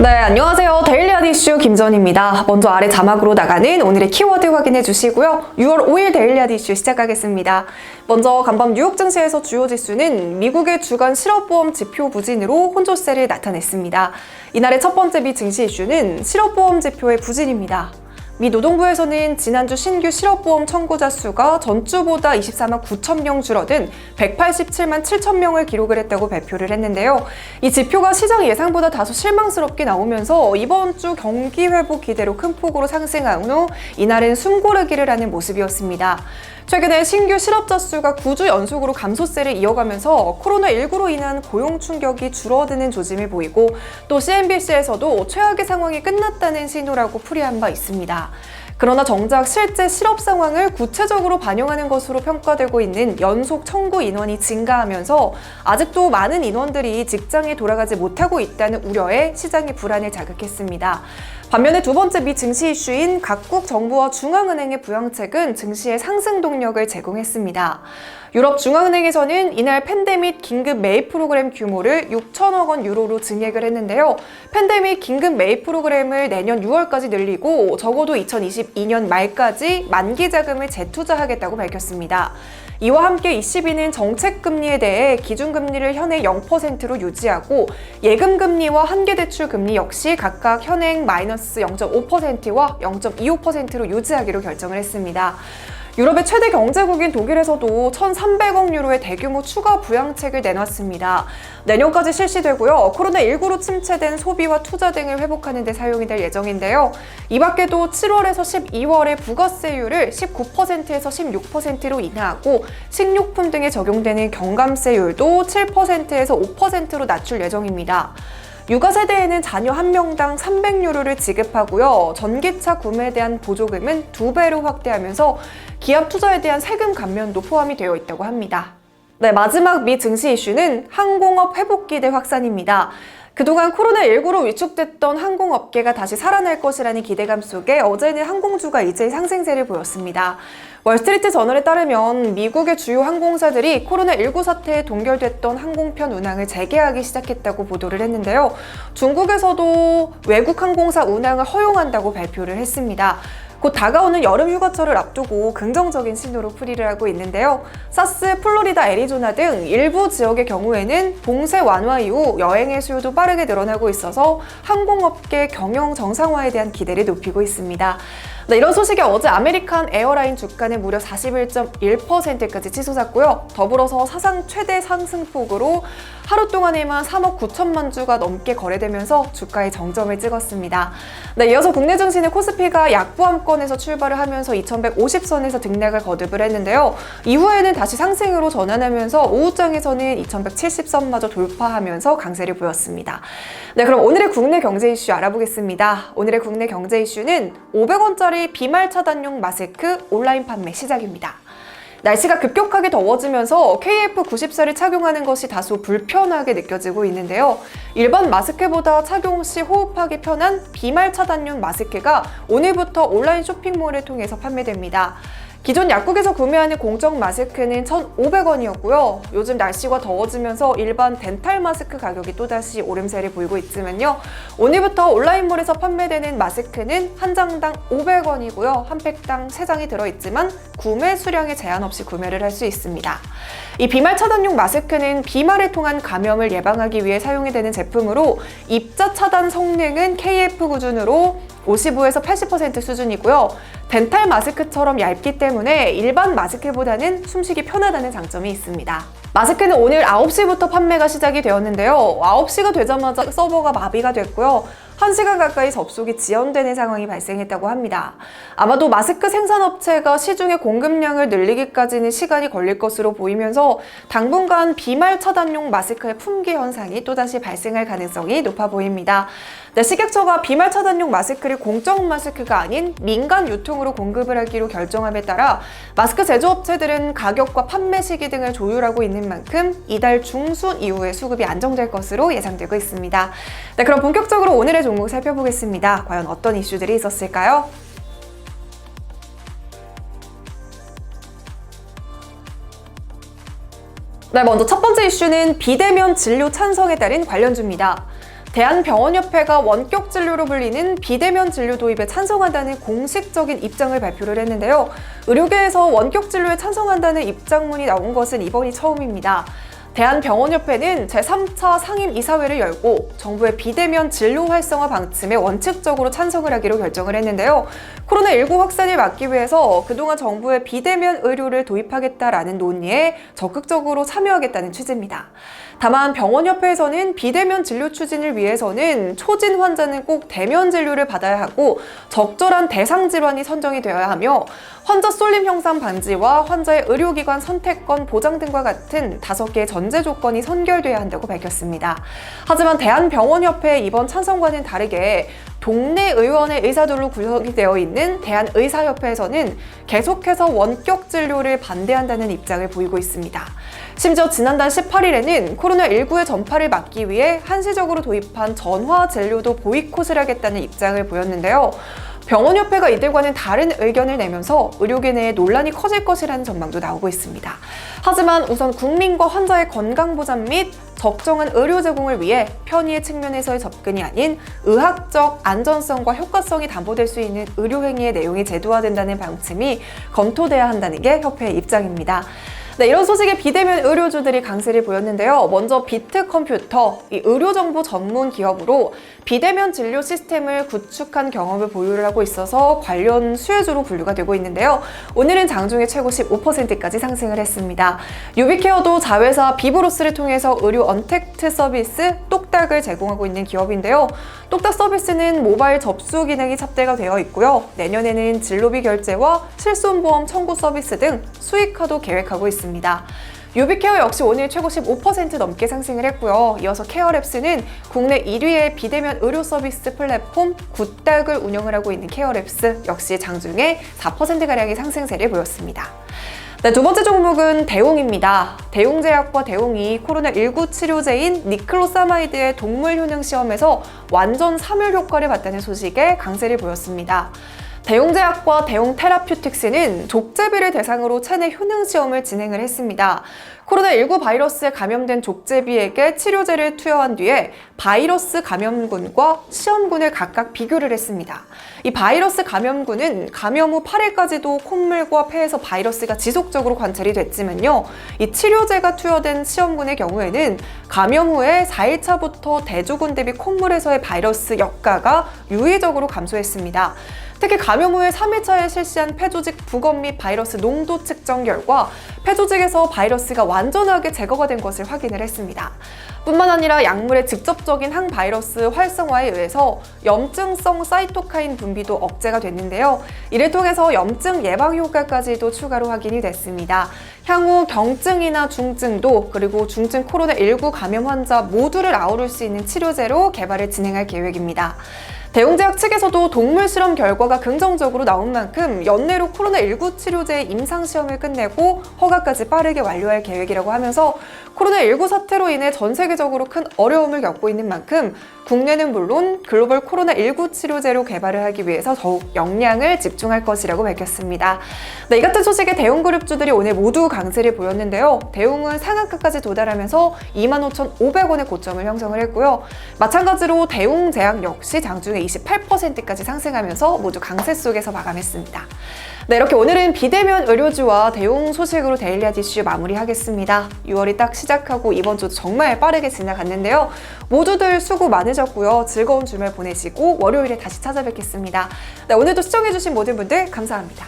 네, 안녕하세요. 데일리한 이슈 김전입니다. 먼저 아래 자막으로 나가는 오늘의 키워드 확인해 주시고요. 6월 5일 데일리한 이슈 시작하겠습니다. 먼저 간밤 뉴욕 증시에서 주요 지수는 미국의 주간 실업보험 지표 부진으로 혼조세를 나타냈습니다. 이날의 첫 번째 미 증시 이슈는 실업보험 지표의 부진입니다. 미 노동부에서는 지난주 신규 실업보험 청구자 수가 전주보다 24만 9천 명 줄어든 187만 7천 명을 기록을 했다고 발표를 했는데요. 이 지표가 시장 예상보다 다소 실망스럽게 나오면서 이번 주 경기 회복 기대로 큰 폭으로 상승한 후 이날은 숨고르기를 하는 모습이었습니다. 최근에 신규 실업자 수가 9주 연속으로 감소세를 이어가면서 코로나19로 인한 고용 충격이 줄어드는 조짐을 보이고 또 CNBC에서도 최악의 상황이 끝났다는 신호라고 풀이한 바 있습니다. 그러나 정작 실제 실업 상황을 구체적으로 반영하는 것으로 평가되고 있는 연속 청구 인원이 증가하면서 아직도 많은 인원들이 직장에 돌아가지 못하고 있다는 우려에 시장의 불안을 자극했습니다. 반면에 두 번째 미 증시 이슈인 각국 정부와 중앙은행의 부양책은 증시의 상승 동력을 제공했습니다. 유럽 중앙은행에서는 이날 팬데믹 긴급 매입 프로그램 규모를 6천억 원 유로로 증액을 했는데요. 팬데믹 긴급 매입 프로그램을 내년 6월까지 늘리고 적어도 2022년 말까지 만기 자금을 재투자하겠다고 밝혔습니다. 이와 함께 ECB는 정책금리에 대해 기준금리를 현행 0%로 유지하고 예금금리와 한계대출금리 역시 각각 현행 마이너스 0.5%와 0.25%로 유지하기로 결정을 했습니다. 유럽의 최대 경제국인 독일에서도 1,300억 유로의 대규모 추가 부양책을 내놨습니다. 내년까지 실시되고요. 코로나19로 침체된 소비와 투자 등을 회복하는 데 사용이 될 예정인데요. 이 밖에도 7월에서 12월에 부가세율을 19%에서 16%로 인하하고 식료품 등에 적용되는 경감세율도 7%에서 5%로 낮출 예정입니다. 육아 세대에는 자녀 한 명당 300유로를 지급하고요. 전기차 구매에 대한 보조금은 2배로 확대하면서 기업 투자에 대한 세금 감면도 포함이 되어 있다고 합니다. 네, 마지막 미 증시 이슈는 항공업 회복 기대 확산입니다. 그동안 코로나19로 위축됐던 항공업계가 다시 살아날 것이라는 기대감 속에 어제는 항공주가 이제 상승세를 보였습니다. 월스트리트 저널에 따르면 미국의 주요 항공사들이 코로나19 사태에 동결됐던 항공편 운항을 재개하기 시작했다고 보도를 했는데요. 중국에서도 외국 항공사 운항을 허용한다고 발표를 했습니다. 곧 다가오는 여름 휴가철을 앞두고 긍정적인 신호로 풀이를 하고 있는데요. 사스, 플로리다, 애리조나 등 일부 지역의 경우에는 봉쇄 완화 이후 여행의 수요도 빠르게 늘어나고 있어서 항공업계 경영 정상화에 대한 기대를 높이고 있습니다. 네, 이런 소식에 어제 아메리칸 에어라인 주가는 무려 41.1%까지 치솟았고요. 더불어서 사상 최대 상승폭으로 하루 동안에만 3억 9천만 주가 넘게 거래되면서 주가의 정점을 찍었습니다. 네, 이어서 국내 증시는 코스피가 약보합권에서 출발을 하면서 2150선에서 등락을 거듭을 했는데요. 이후에는 다시 상승으로 전환하면서 오후장에서는 2170선마저 돌파하면서 강세를 보였습니다. 네, 그럼 오늘의 국내 경제 이슈 알아보겠습니다. 오늘의 국내 경제 이슈는 500원짜리 비말 차단용 마스크 온라인 판매 시작입니다. 날씨가 급격하게 더워지면서 KF94를 착용하는 것이 다소 불편하게 느껴지고 있는데요. 일반 마스크보다 착용 시 호흡하기 편한 비말 차단용 마스크가 오늘부터 온라인 쇼핑몰을 통해서 판매됩니다. 기존 약국에서 구매하는 공적 마스크는 1,500원이었고요. 요즘 날씨가 더워지면서 일반 덴탈 마스크 가격이 또다시 오름세를 보이고 있지만요. 오늘부터 온라인몰에서 판매되는 마스크는 한 장당 500원이고요. 한 팩당 3장이 들어있지만 구매 수량에 제한 없이 구매를 할 수 있습니다. 이 비말 차단용 마스크는 비말을 통한 감염을 예방하기 위해 사용이 되는 제품으로 입자 차단 성능은 KF 기준으로 55에서 80% 수준이고요. 덴탈 마스크처럼 얇기 때문에 일반 마스크보다는 숨쉬기 편하다는 장점이 있습니다. 마스크는 오늘 9시부터 판매가 시작이 되었는데요. 9시가 되자마자 서버가 마비가 됐고요. 1시간 가까이 접속이 지연되는 상황이 발생했다고 합니다. 아마도 마스크 생산업체가 시중의 공급량을 늘리기까지는 시간이 걸릴 것으로 보이면서 당분간 비말 차단용 마스크의 품귀 현상이 또다시 발생할 가능성이 높아 보입니다. 네, 식약처가 비말 차단용 마스크를 공적 마스크가 아닌 민간 유통으로 공급을 하기로 결정함에 따라 마스크 제조업체들은 가격과 판매 시기 등을 조율하고 있는 만큼 이달 중순 이후에 수급이 안정될 것으로 예상되고 있습니다. 네, 그럼 본격적으로 오늘의 종목 살펴보겠습니다. 과연 어떤 이슈들이 있었을까요? 네, 먼저 첫 번째 이슈는 비대면 진료 찬성에 따른 관련주입니다. 대한병원협회가 원격 진료로 불리는 비대면 진료 도입에 찬성한다는 공식적인 입장을 발표를 했는데요. 의료계에서 원격 진료에 찬성한다는 입장문이 나온 것은 이번이 처음입니다. 대한병원협회는 제3차 상임이사회를 열고 정부의 비대면 진료 활성화 방침에 원칙적으로 찬성을 하기로 결정을 했는데요. 코로나19 확산을 막기 위해서 그동안 정부의 비대면 의료를 도입하겠다라는 논의에 적극적으로 참여하겠다는 취지입니다. 다만 병원협회에서는 비대면 진료 추진을 위해서는 초진 환자는 꼭 대면 진료를 받아야 하고 적절한 대상 질환이 선정이 되어야 하며 환자 쏠림 현상 방지와 환자의 의료기관 선택권 보장 등과 같은 5개의 전제 조건이 선결돼야 한다고 밝혔습니다. 하지만 대한병원협회의 이번 찬성과는 다르게 동네 의원의 의사들로 구성이 되어 있는 대한의사협회에서는 계속해서 원격 진료를 반대한다는 입장을 보이고 있습니다. 심지어 지난달 18일에는 코로나19의 전파를 막기 위해 한시적으로 도입한 전화 진료도 보이콧을 하겠다는 입장을 보였는데요. 병원협회가 이들과는 다른 의견을 내면서 의료계 내에 논란이 커질 것이라는 전망도 나오고 있습니다. 하지만 우선 국민과 환자의 건강보장 및 적정한 의료 제공을 위해 편의의 측면에서의 접근이 아닌 의학적 안전성과 효과성이 담보될 수 있는 의료행위의 내용이 제도화된다는 방침이 검토돼야 한다는 게 협회의 입장입니다. 네, 이런 소식에 비대면 의료주들이 강세를 보였는데요. 먼저 비트컴퓨터, 이 의료정보 전문 기업으로 비대면 진료 시스템을 구축한 경험을 보유를 하고 있어서 관련 수혜주로 분류가 되고 있는데요. 오늘은 장중에 최고 15%까지 상승을 했습니다. 유비케어도 자회사 비브로스를 통해서 의료 언택트 서비스 똑딱을 제공하고 있는 기업인데요. 똑딱 서비스는 모바일 접수 기능이 탑재가 되어 있고요. 내년에는 진료비 결제와 실손보험 청구 서비스 등 수익화도 계획하고 있습니다. 유비케어 역시 오늘 최고 15% 넘게 상승을 했고요. 이어서 케어랩스는 국내 1위의 비대면 의료 서비스 플랫폼 굿닥을 운영을 하고 있는 케어랩스 역시 장중에 4%가량의 상승세를 보였습니다. 네, 두 번째 종목은 대웅입니다. 대웅제약과 대웅이 코로나19 치료제인 니클로사마이드의 동물 효능 시험에서 완전 사멸 효과를 봤다는 소식에 강세를 보였습니다. 대웅제약과 대웅테라퓨틱스는 족제비를 대상으로 체내 효능 시험을 진행을 했습니다. 코로나19 바이러스에 감염된 족제비에게 치료제를 투여한 뒤에 바이러스 감염군과 시험군을 각각 비교를 했습니다. 이 바이러스 감염군은 감염 후 8일까지도 콧물과 폐에서 바이러스가 지속적으로 관찰이 됐지만요. 이 치료제가 투여된 시험군의 경우에는 감염 후에 4일차부터 대조군 대비 콧물에서의 바이러스 역가가 유의적으로 감소했습니다. 특히 감염 후에 3일차에 실시한 폐조직 부검 및 바이러스 농도 측정 결과 폐조직에서 바이러스가 완전하게 제거가 된 것을 확인을 했습니다. 뿐만 아니라 약물의 직접적인 항바이러스 활성화에 의해서 염증성 사이토카인 분비도 억제가 됐는데요. 이를 통해서 염증 예방 효과까지도 추가로 확인이 됐습니다. 향후 경증이나 중증도 그리고 중증 코로나19 감염 환자 모두를 아우를 수 있는 치료제로 개발을 진행할 계획입니다. 대웅제약 측에서도 동물 실험 결과가 긍정적으로 나온 만큼 연내로 코로나19 치료제의 임상시험을 끝내고 허가까지 빠르게 완료할 계획이라고 하면서 코로나19 사태로 인해 전 세계적으로 큰 어려움을 겪고 있는 만큼 국내는 물론 글로벌 코로나19 치료제로 개발을 하기 위해서 더욱 역량을 집중할 것이라고 밝혔습니다. 네, 이 같은 소식에 대웅그룹주들이 오늘 모두 강세를 보였는데요. 대웅은 상한가까지 도달하면서 25,500원의 고점을 형성을 했고요. 마찬가지로 대웅제약 역시 장중에 28%까지 상승하면서 모두 강세 속에서 마감했습니다. 네, 이렇게 오늘은 비대면 의료주와 대웅 소식으로 데일리아 이슈 마무리하겠습니다. 6월이 딱 시작하고 이번 주도 정말 빠르게 지나갔는데요. 모두들 수고 많으셨고요. 즐거운 주말 보내시고 월요일에 다시 찾아뵙겠습니다. 네, 오늘도 시청해주신 모든 분들 감사합니다.